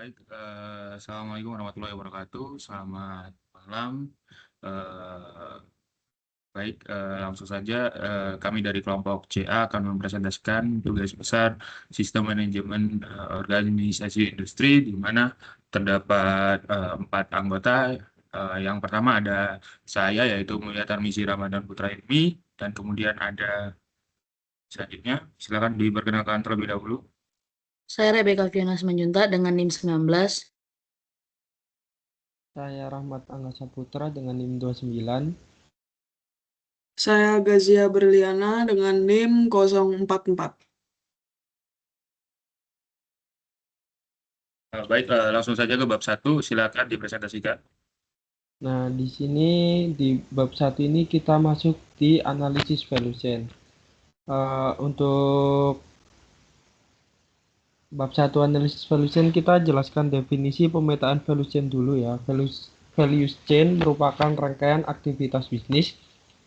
Baik, Assalamualaikum warahmatullahi wabarakatuh. Selamat malam. Eh, Baik, langsung saja kami dari kelompok CA akan mempresentasikan tugas besar sistem manajemen organisasi industri, di mana terdapat 4 anggota. Yang pertama ada saya, yaitu Mulia Tarmizi Ramadan Putra Ilmi, dan kemudian ada selanjutnya, silakan diperkenalkan terlebih dahulu. Saya Rebecca Fiona Simanjuntak dengan NIM 19. Saya Rahmat Angga Saputra dengan NIM 29. Saya Gazia Berliana dengan NIM 044. Baik, langsung saja ke bab 1, silakan dipresentasikan. Nah, di sini di bab 1 ini kita masuk di analisis value chain. Untuk bab 1 analisis value chain, kita jelaskan definisi pemetaan value chain dulu ya. Value chain merupakan rangkaian aktivitas bisnis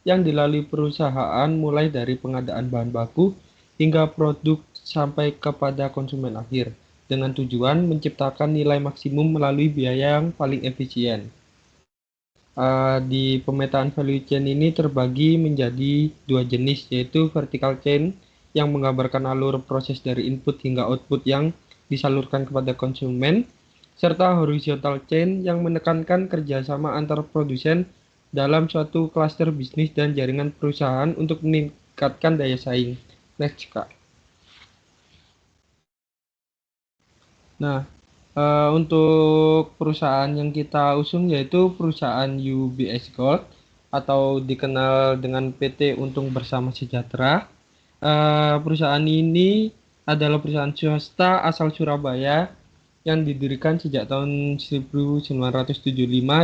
yang dilalui perusahaan mulai dari pengadaan bahan baku hingga produk sampai kepada konsumen akhir, dengan tujuan menciptakan nilai maksimum melalui biaya yang paling efisien. Di pemetaan value chain ini terbagi menjadi 2 jenis, yaitu vertical chain yang menggambarkan alur proses dari input hingga output yang disalurkan kepada konsumen, serta horizontal chain yang menekankan kerjasama antar produsen dalam suatu klaster bisnis dan jaringan perusahaan untuk meningkatkan daya saing. Next, Kak. Nah, untuk perusahaan yang kita usung yaitu perusahaan UBS Gold atau dikenal dengan PT Untung Bersama Sejahtera. Perusahaan ini adalah perusahaan swasta asal Surabaya yang didirikan sejak tahun 1975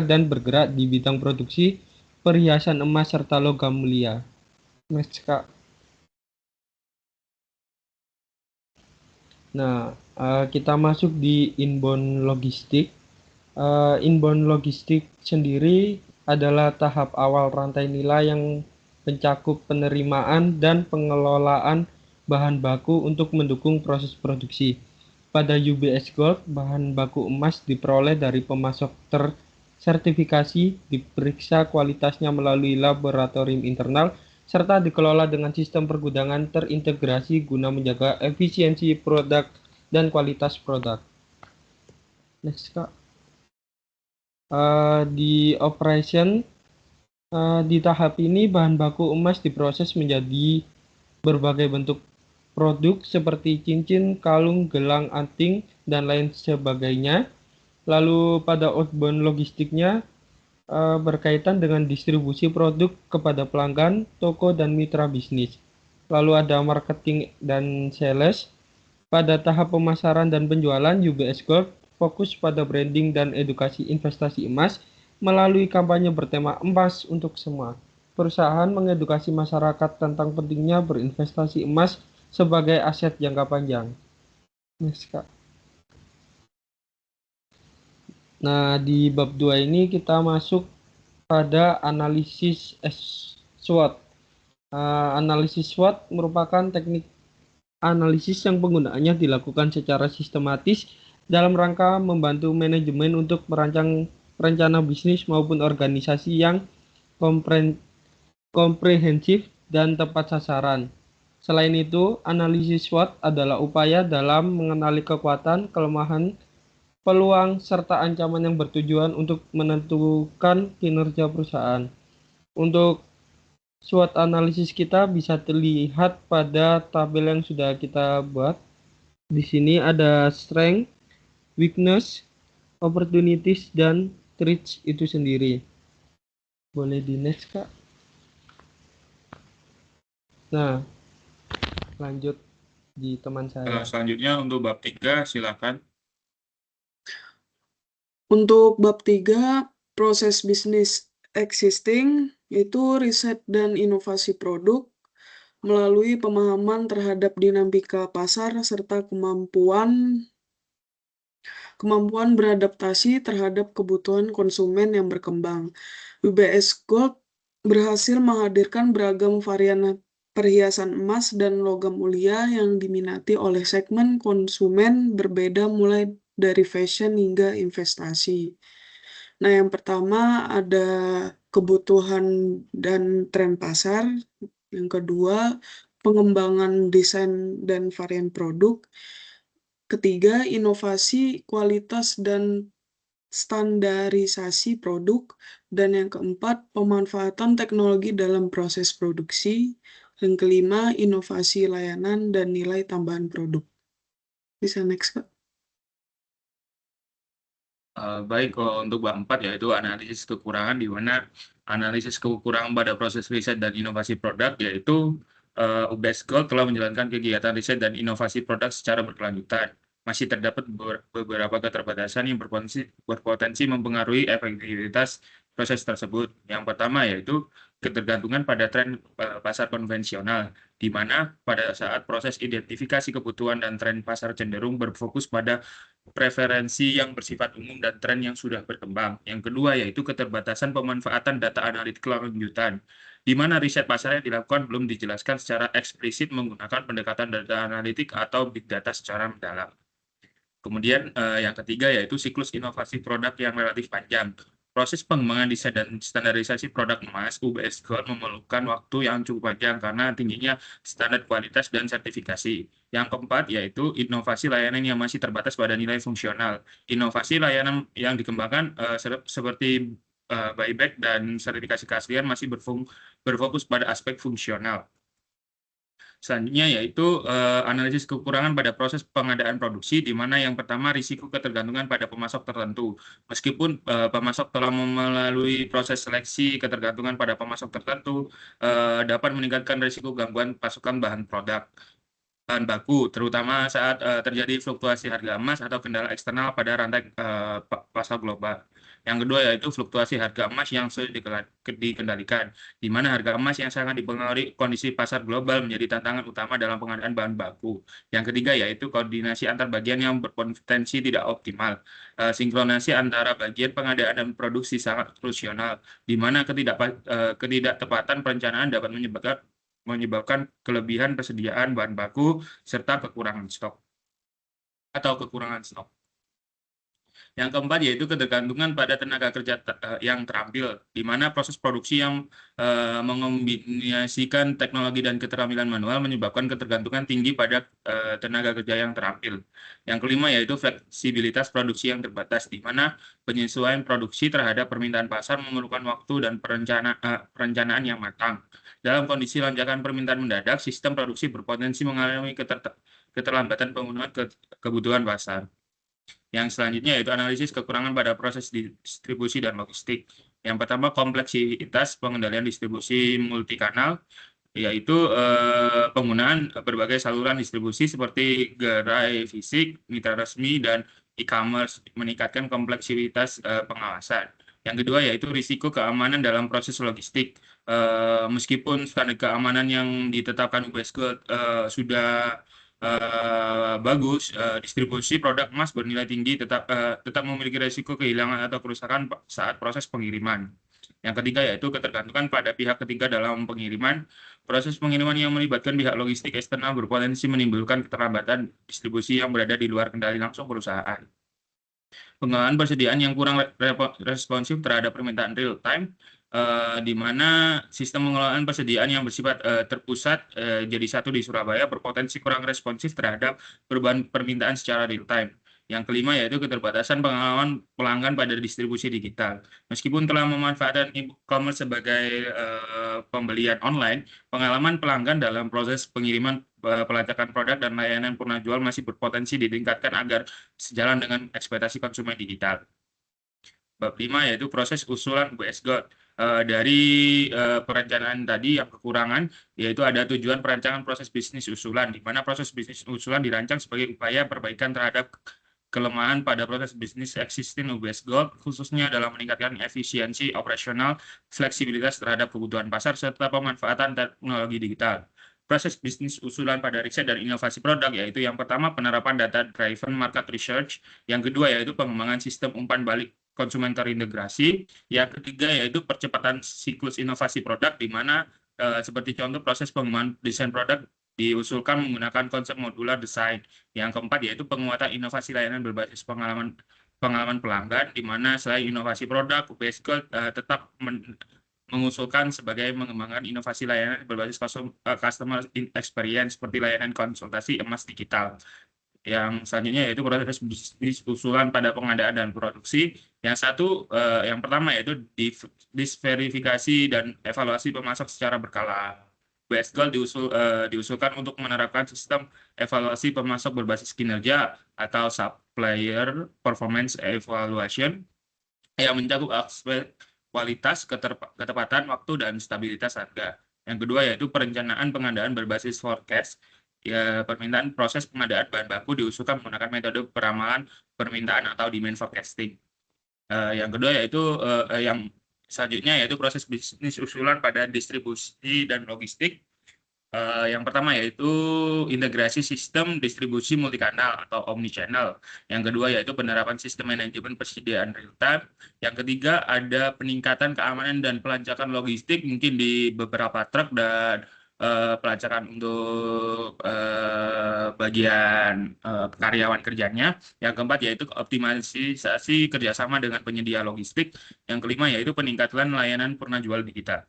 dan bergerak di bidang produksi perhiasan emas serta logam mulia. Next, Kak. Nah, kita masuk di inbound logistik. Inbound logistik sendiri adalah tahap awal rantai nilai yang mencakup penerimaan dan pengelolaan bahan baku untuk mendukung proses produksi. Pada UBS Gold, bahan baku emas diperoleh dari pemasok tersertifikasi, diperiksa kualitasnya melalui laboratorium internal, serta dikelola dengan sistem pergudangan terintegrasi guna menjaga efisiensi produk dan kualitas produk. Next, Kak. Di operation, di tahap ini bahan baku emas diproses menjadi berbagai bentuk produk seperti cincin, kalung, gelang, anting, dan lain sebagainya. Lalu pada outbound logistiknya berkaitan dengan distribusi produk kepada pelanggan, toko, dan mitra bisnis. Lalu ada marketing dan sales. Pada tahap pemasaran dan penjualan, UBS Gold fokus pada branding dan edukasi investasi emas melalui kampanye bertema emas untuk semua. Perusahaan mengedukasi masyarakat tentang pentingnya berinvestasi emas sebagai aset jangka panjang. Next, Kak. Nah, di bab 2 ini kita masuk pada analisis SWOT. Analisis SWOT merupakan teknik analisis yang penggunaannya dilakukan secara sistematis dalam rangka membantu manajemen untuk merancang rencana bisnis maupun organisasi yang komprehensif dan tepat sasaran. Selain itu, analisis SWOT adalah upaya dalam mengenali kekuatan, kelemahan, peluang, serta ancaman yang bertujuan untuk menentukan kinerja perusahaan. Untuk SWOT analisis kita bisa terlihat pada tabel yang sudah kita buat. Di sini ada strength, weakness, opportunities, dan threats itu sendiri. Boleh di next, Kak. Nah, lanjut di teman saya. Selanjutnya untuk bab 3, silakan. Untuk bab 3, proses bisnis existing, yaitu riset dan inovasi produk melalui pemahaman terhadap dinamika pasar serta kemampuan beradaptasi terhadap kebutuhan konsumen yang berkembang. UBS Gold berhasil menghadirkan beragam varian perhiasan emas dan logam mulia yang diminati oleh segmen konsumen berbeda mulai dari fashion hingga investasi. Nah, yang pertama ada kebutuhan dan tren pasar, yang kedua pengembangan desain dan varian produk, ketiga inovasi, kualitas, dan standarisasi produk, dan yang keempat pemanfaatan teknologi dalam proses produksi, yang kelima inovasi layanan dan nilai tambahan produk. Bisa next, Kak. Baik, kalau untuk bab 4 yaitu analisis kekurangan, di mana analisis kekurangan pada proses riset dan inovasi produk, yaitu UBS Gold telah menjalankan kegiatan riset dan inovasi produk secara berkelanjutan. Masih terdapat beberapa keterbatasan yang berpotensi mempengaruhi efektivitas proses tersebut. Yang pertama yaitu ketergantungan pada tren pasar konvensional, di mana pada saat proses identifikasi kebutuhan dan tren pasar cenderung berfokus pada preferensi yang bersifat umum dan tren yang sudah berkembang. Yang kedua yaitu keterbatasan pemanfaatan data analitik lanjutan, di mana riset pasar yang dilakukan belum dijelaskan secara eksplisit menggunakan pendekatan data analitik atau big data secara mendalam. Kemudian yang ketiga yaitu siklus inovasi produk yang relatif panjang. Proses pengembangan desain dan standarisasi produk emas UBS Gold memerlukan waktu yang cukup panjang karena tingginya standar kualitas dan sertifikasi. Yang keempat yaitu inovasi layanan yang masih terbatas pada nilai fungsional. Inovasi layanan yang dikembangkan seperti buyback dan sertifikasi keaslian masih berfokus pada aspek fungsional. Selanjutnya yaitu analisis kekurangan pada proses pengadaan produksi, di mana yang pertama risiko ketergantungan pada pemasok tertentu. Meskipun pemasok telah melalui proses seleksi, ketergantungan pada pemasok tertentu dapat meningkatkan risiko gangguan pasokan bahan baku, terutama saat terjadi fluktuasi harga emas atau kendala eksternal pada rantai pasar global. Yang kedua yaitu fluktuasi harga emas yang sulit dikendalikan, di mana harga emas yang sangat dipengaruhi kondisi pasar global menjadi tantangan utama dalam pengadaan bahan baku. Yang ketiga yaitu koordinasi antar bagian yang berpotensi tidak optimal. Sinkronasi antara bagian pengadaan dan produksi sangat krusial, di mana ketidaktepatan perencanaan dapat menyebabkan kelebihan persediaan bahan baku serta kekurangan stok. Yang keempat yaitu ketergantungan pada tenaga kerja yang terampil, di mana proses produksi yang mengombinasikan teknologi dan keterampilan manual menyebabkan ketergantungan tinggi pada tenaga kerja yang terampil. Yang kelima yaitu fleksibilitas produksi yang terbatas, di mana penyesuaian produksi terhadap permintaan pasar memerlukan waktu dan perencanaan yang matang. Dalam kondisi lonjakan permintaan mendadak, sistem produksi berpotensi mengalami keterlambatan pemenuhan kebutuhan pasar. Yang selanjutnya yaitu analisis kekurangan pada proses distribusi dan logistik. Yang pertama, kompleksitas pengendalian distribusi multikanal, yaitu penggunaan berbagai saluran distribusi seperti gerai fisik, mitra resmi, dan e-commerce meningkatkan kompleksitas pengawasan. Yang kedua yaitu risiko keamanan dalam proses logistik. Meskipun standar keamanan yang ditetapkan UBS Gold sudah bagus, distribusi produk emas bernilai tinggi tetap memiliki risiko kehilangan atau kerusakan saat proses pengiriman. Yang ketiga yaitu ketergantungan pada pihak ketiga dalam pengiriman. Proses pengiriman yang melibatkan pihak logistik eksternal berpotensi menimbulkan keterlambatan distribusi yang berada di luar kendali langsung perusahaan. Pengelolaan persediaan yang kurang responsif terhadap permintaan real time, di mana sistem pengelolaan persediaan yang bersifat terpusat jadi satu di Surabaya berpotensi kurang responsif terhadap perubahan permintaan secara real time. Yang kelima yaitu keterbatasan pengalaman pelanggan pada distribusi digital. Meskipun telah memanfaatkan e-commerce sebagai pembelian online, pengalaman pelanggan dalam proses pengiriman, pelacakan produk, dan layanan purna jual masih berpotensi ditingkatkan agar sejalan dengan ekspektasi konsumen digital. Bab 5 yaitu proses usulan UBS Gold. Dari perencanaan tadi yang kekurangan, yaitu ada tujuan perancangan proses bisnis usulan, di mana proses bisnis usulan dirancang sebagai upaya perbaikan terhadap kelemahan pada proses bisnis existing UBS Gold, khususnya dalam meningkatkan efisiensi operasional, fleksibilitas terhadap kebutuhan pasar, serta pemanfaatan teknologi digital. Proses bisnis usulan pada riset dan inovasi produk, yaitu yang pertama penerapan data-driven market research, yang kedua yaitu pengembangan sistem umpan balik konsumen terintegrasi, yang ketiga yaitu percepatan siklus inovasi produk, di mana seperti contoh proses pengembangan desain produk diusulkan menggunakan konsep modular design. Yang keempat yaitu penguatan inovasi layanan berbasis pengalaman pelanggan, di mana selain inovasi produk, UPS Gold tetap mengusulkan sebagai mengembangkan inovasi layanan berbasis customer experience seperti layanan konsultasi emas digital. Yang selanjutnya yaitu proses bisnis usulan pada pengadaan dan produksi. Yang pertama yaitu disverifikasi dan evaluasi pemasok secara berkala. UPS Gold diusulkan untuk menerapkan sistem evaluasi pemasok berbasis kinerja atau supplier performance evaluation yang mencakup aspek kualitas, ketepatan waktu, dan stabilitas harga. Yang kedua yaitu perencanaan pengadaan berbasis forecast. Permintaan proses pengadaan bahan baku diusulkan menggunakan metode peramalan permintaan atau demand forecasting. Yang kedua yaitu yang selanjutnya yaitu proses bisnis usulan pada distribusi dan logistik. Yang pertama yaitu integrasi sistem distribusi multikanal atau omnichannel. Yang kedua yaitu penerapan sistem manajemen persediaan real time. Yang ketiga ada peningkatan keamanan dan pelacakan logistik mungkin di beberapa truk dan pelacakan untuk bagian karyawan kerjanya. Yang keempat yaitu optimalisasi kerjasama dengan penyedia logistik. Yang kelima yaitu peningkatan layanan purna jual digital.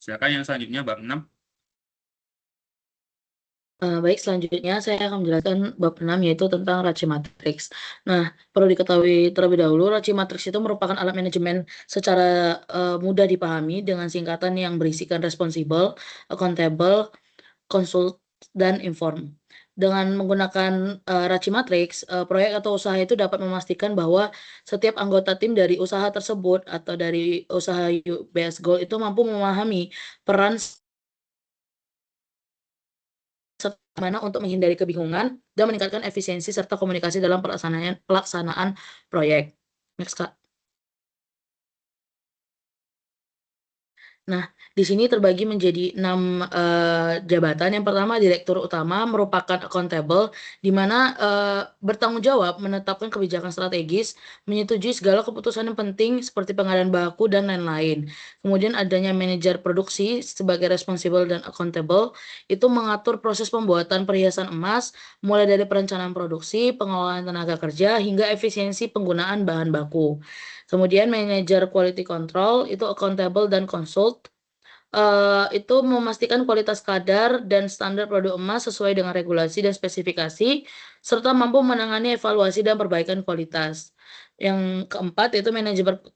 Silakan yang selanjutnya bab 6. Baik, selanjutnya saya akan menjelaskan bab 6 yaitu tentang Raci Matrix. Nah, perlu diketahui terlebih dahulu, Raci Matrix itu merupakan alat manajemen secara mudah dipahami dengan singkatan yang berisikan responsible, accountable, consult, dan inform. Dengan menggunakan Raci Matrix, proyek atau usaha itu dapat memastikan bahwa setiap anggota tim dari usaha tersebut atau dari usaha UPS Gold itu mampu memahami peran mana untuk menghindari kebingungan dan meningkatkan efisiensi serta komunikasi dalam pelaksanaan proyek. Next, Kak. Nah, di sini terbagi menjadi 6 jabatan. Yang pertama, Direktur Utama merupakan accountable, di mana bertanggung jawab menetapkan kebijakan strategis, menyetujui segala keputusan yang penting seperti pengadaan baku dan lain-lain. Kemudian adanya manajer produksi sebagai responsible dan accountable, itu mengatur proses pembuatan perhiasan emas, mulai dari perencanaan produksi, pengelolaan tenaga kerja, hingga efisiensi penggunaan bahan baku. Kemudian manajer quality control itu accountable dan consult, itu memastikan kualitas kadar dan standar produk emas sesuai dengan regulasi dan spesifikasi, serta mampu menangani evaluasi dan perbaikan kualitas. Yang keempat yaitu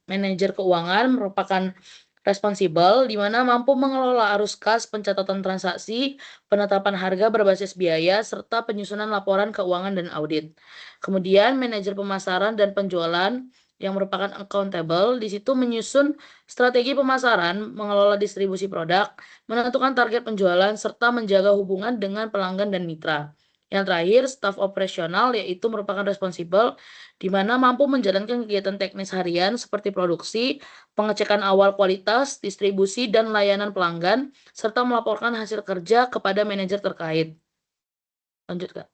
manajer keuangan merupakan responsibel, di mana mampu mengelola arus kas, pencatatan transaksi, penetapan harga berbasis biaya, serta penyusunan laporan keuangan dan audit. Kemudian manajer pemasaran dan penjualan yang merupakan accountable, di situ menyusun strategi pemasaran, mengelola distribusi produk, menentukan target penjualan, serta menjaga hubungan dengan pelanggan dan mitra. Yang terakhir, staf operasional yaitu merupakan responsible, di mana mampu menjalankan kegiatan teknis harian seperti produksi, pengecekan awal kualitas, distribusi, dan layanan pelanggan, serta melaporkan hasil kerja kepada manajer terkait. Lanjut, Kak.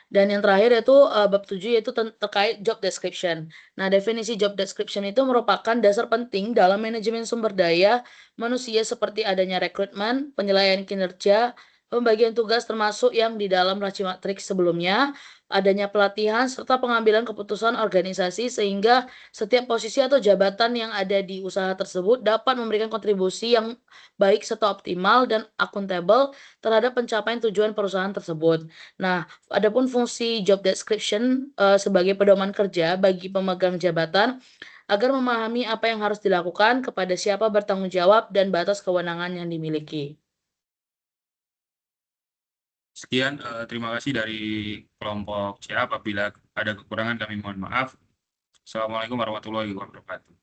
Dan yang terakhir yaitu bab 7 yaitu terkait job description. Nah, definisi job description itu merupakan dasar penting dalam manajemen sumber daya manusia seperti adanya rekrutmen, penilaian kinerja, pembagian tugas termasuk yang di dalam Raci Matrix sebelumnya, adanya pelatihan serta pengambilan keputusan organisasi sehingga setiap posisi atau jabatan yang ada di usaha tersebut dapat memberikan kontribusi yang baik serta optimal dan akuntabel terhadap pencapaian tujuan perusahaan tersebut. Nah, adapun fungsi job description sebagai pedoman kerja bagi pemegang jabatan agar memahami apa yang harus dilakukan, kepada siapa bertanggung jawab, dan batas kewenangan yang dimiliki. Sekian, terima kasih dari kelompok CA. Apabila ada kekurangan kami mohon maaf. Assalamualaikum warahmatullahi wabarakatuh.